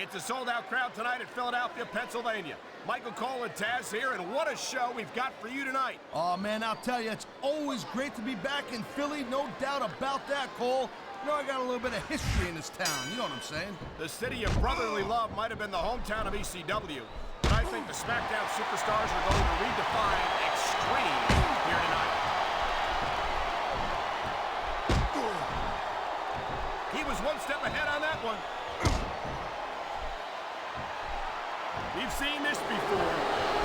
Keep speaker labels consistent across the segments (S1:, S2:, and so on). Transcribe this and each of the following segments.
S1: It's a sold-out crowd tonight at Philadelphia, Pennsylvania. Michael Cole and Taz here, and what a show we've got for you tonight.
S2: Oh, man, I'll tell you, it's always great to be back in Philly, no doubt about that, Cole. You know, I got a little bit of history in this town, you know what I'm saying?
S1: The city of brotherly love might have been the hometown of ECW, but I think the SmackDown superstars are going to redefine extreme here tonight. He was one step ahead on that one. We've seen this before.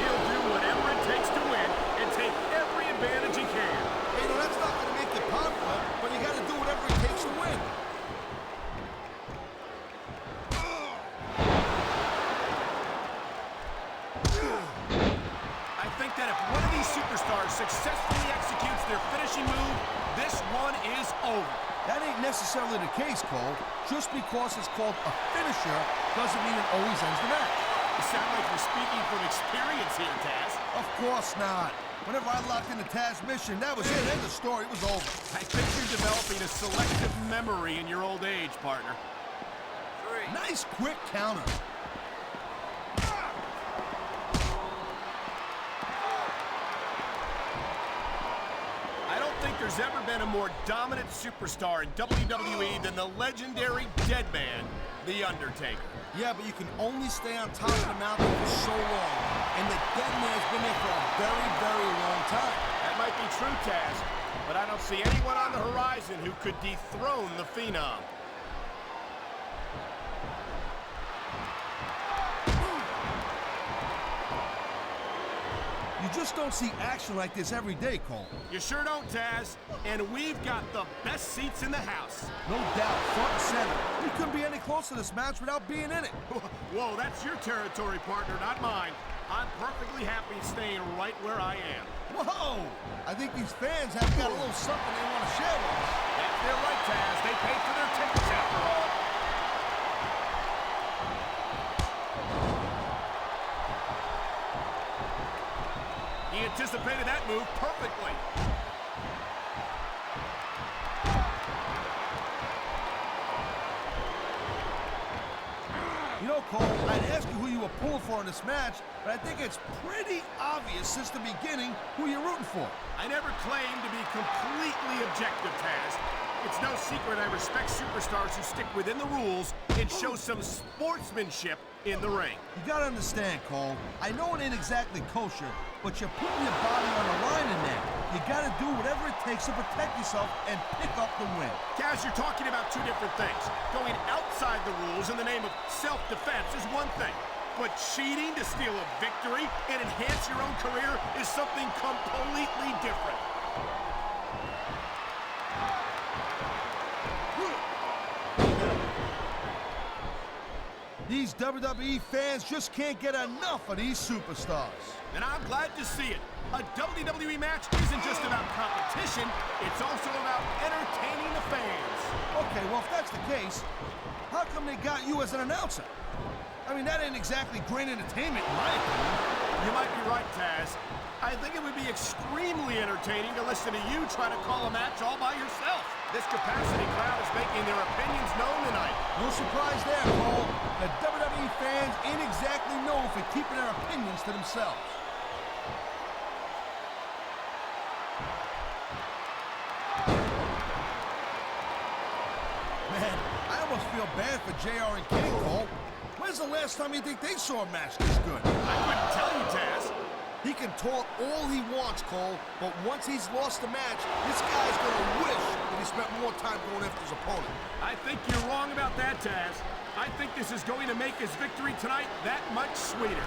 S1: He'll do whatever it takes to win and take every advantage he can.
S2: Hey, you know, that's not going to make it popular, but you got to do whatever it takes to win.
S1: I think that if one of these superstars successfully executes their finishing move, this one is over.
S2: That ain't necessarily the case, Cole. Just because it's called a finisher doesn't mean it always ends the match.
S1: You sound like you're speaking from experience here, Taz.
S2: Of course not. Whenever I locked into Taz's mission, that was it. End of story. It was over.
S1: I think you're developing a selective memory in your old age, partner.
S2: Nice quick counter.
S1: I don't think there's ever been a more dominant superstar in WWE than the legendary Deadman, The Undertaker.
S2: Yeah, but you can only stay on top of the mountain for so long. And the Deadman's been there for a very, very long time.
S1: That might be true, Taz, but I don't see anyone on the horizon who could dethrone the Phenom.
S2: You just don't see action like this every day, Cole.
S1: You sure don't, Taz. And we've got the best seats in the house.
S2: No doubt, front and center. We couldn't be any closer to this match without being in it.
S1: Whoa, that's your territory, partner, not mine. I'm perfectly happy staying right where I am.
S2: Whoa! I think these fans have got a little something they want to share with us.
S1: That's their right, Taz. They paid for their tickets after all. He anticipated that move perfectly.
S2: You know, Cole, I'd ask you who you were pulling for in this match, but I think it's pretty obvious since the beginning who you're rooting for.
S1: I never claimed to be completely objective, Taz. It's no secret I respect superstars who stick within the rules and show some sportsmanship in the ring.
S2: You gotta understand, Cole, I know it ain't exactly kosher, but you're putting your body on the line in there. You gotta do whatever it takes to protect yourself and pick up the win.
S1: Taz, you're talking about two different things. Going outside the rules in the name of self-defense is one thing, but cheating to steal a victory and enhance your own career is something completely different.
S2: These WWE fans just can't get enough of these superstars.
S1: And I'm glad to see it. A WWE match isn't just about competition, it's also about entertaining the fans.
S2: Okay, well, if that's the case, how come they got you as an announcer? I mean, that ain't exactly great entertainment, in my opinion.
S1: You might be right, Taz. I think it would be extremely entertaining to listen to you try to call a match all by yourself. This capacity crowd is making their opinions known tonight.
S2: No surprise there, Cole. The WWE fans ain't exactly known for keeping their opinions to themselves. Man, I almost feel bad for JR and King, Cole. When's the last time you think they saw a match this good?
S1: I couldn't tell you, Taz.
S2: He can talk all he wants, Cole, but once he's lost the match, this guy's gonna wish that he spent more time going after his opponent.
S1: I think you're wrong about that, Taz. I think this is going to make his victory tonight that much sweeter.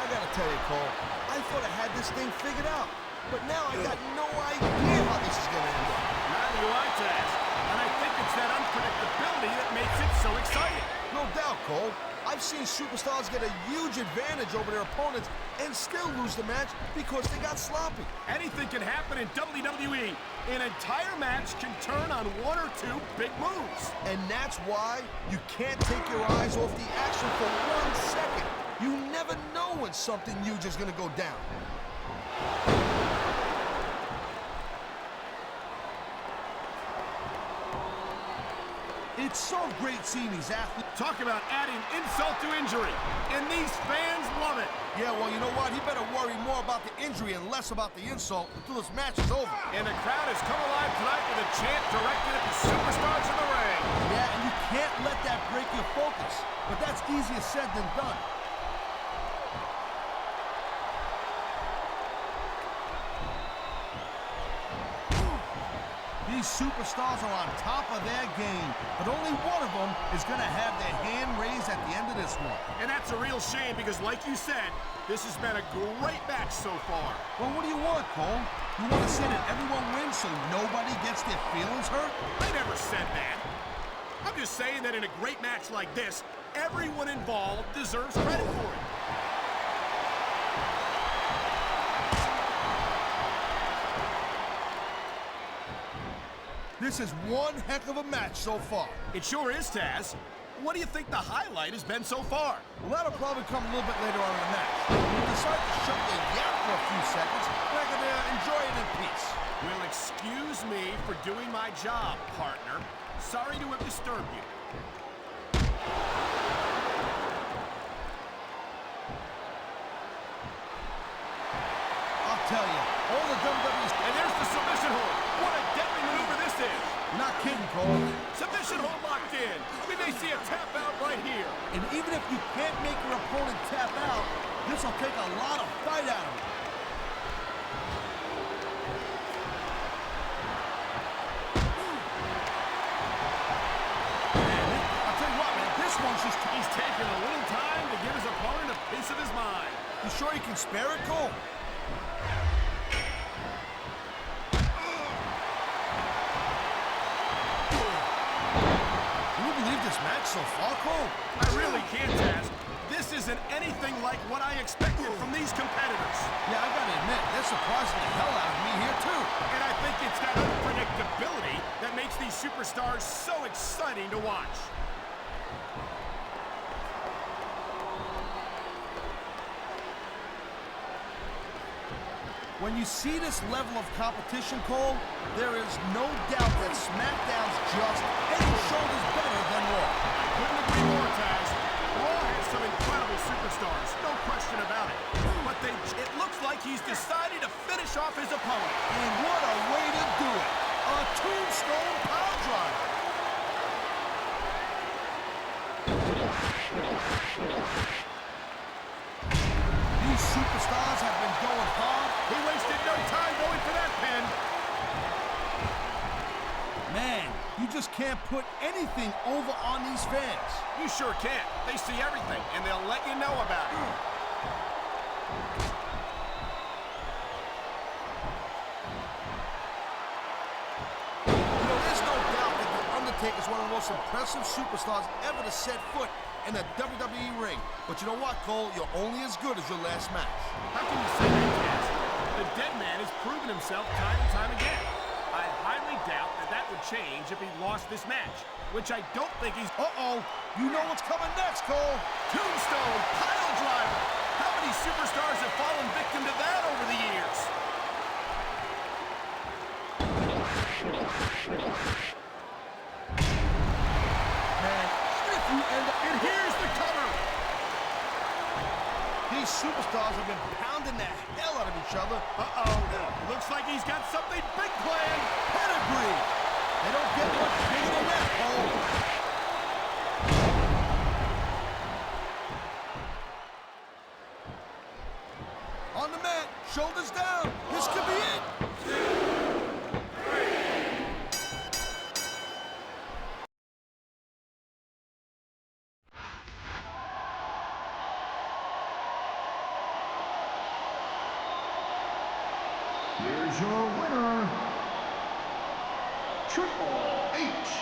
S2: I gotta tell you, Cole, I thought I had this thing figured out, but now I got no idea how this is gonna end up.
S1: Neither do I, Taz. And I think it's that unpredictability that makes it so exciting.
S2: No doubt, Cole. I've seen superstars get a huge advantage over their opponents and still lose the match because they got sloppy.
S1: Anything can happen in WWE. An entire match can turn on one or two big moves.
S2: And that's why you can't take your eyes off the action for 1 second. You never know when something huge is gonna go down. It's so great seeing these athletes.
S1: Talk about adding insult to injury. And these fans love it.
S2: Yeah, well, you know what? He better worry more about the injury and less about the insult until this match is over.
S1: And the crowd has come alive tonight with a chant directed at the superstars in the ring.
S2: Yeah, and you can't let that break your focus. But that's easier said than done. These superstars are on top of their game, but only one of them is going to have their hand raised at the end of this one.
S1: And that's a real shame because, like you said, this has been a great match so far.
S2: Well, what do you want, Cole? You want to say that everyone wins so nobody gets their feelings hurt?
S1: I never said that. I'm just saying that in a great match like this, everyone involved deserves credit for it.
S2: This is one heck of a match so far.
S1: It sure is, Taz. What do you think the highlight has been so far?
S2: Well, that'll probably come a little bit later on in the match. We'll decide to shut the yap for a few seconds, and I can enjoy it in peace.
S1: Well, excuse me for doing my job, partner. Sorry to have disturbed you.
S2: I'll tell you, all the WWE's...
S1: And there's the submission hold. What a deadly maneuver this is.
S2: You're not kidding, Cole.
S1: Submission hold locked in. We may see a tap out right here.
S2: And even if you can't make your opponent tap out, this will take a lot of fight out of him. I'll tell you what, man, this one's just...
S1: He's taking a little time to give his opponent a piece of his mind.
S2: You sure you can spare it, Cole? Can you believe this match so far, Cole?
S1: I really can't, Taz. This isn't anything like what I expected from these competitors.
S2: Yeah, I gotta admit, they're surprising the hell out of me here, too.
S1: And I think it's that unpredictability that makes these superstars so exciting to watch.
S2: When you see this level of competition, Cole, there is no doubt that SmackDown's just head and shoulders better than Raw.
S1: Couldn't agree more, Taz. Raw has some incredible superstars, no question about it. But it looks like he's decided to finish off his opponent.
S2: And what a way to do it! A tombstone power driver. These superstars have been going hard.
S1: He wasted no time going for that pin.
S2: Man, you just can't put anything over on these fans.
S1: You sure can't. They see everything, and they'll let you know about it.
S2: You know, there's no doubt that The Undertaker is one of the most impressive superstars ever to set foot in a WWE ring. But you know what, Cole? You're only as good as your last match.
S1: How can you say that, Taz? The dead man has proven himself time and time again. I highly doubt that would change if he lost this match, which I don't think he's...
S2: Uh-oh. You know what's coming next, Cole.
S1: Tombstone pile driver. How many superstars have fallen victim to that over the years?
S2: Man, even if you end up...
S1: And here's the cover.
S2: These superstars have been pounding the hell out of each other.
S1: Uh-oh. Looks like he's got something big planned.
S2: Pedigree. They don't get much bigger than that, Cole. On the mat, shoulders down. This could be it.
S3: Here's your winner, Triple H.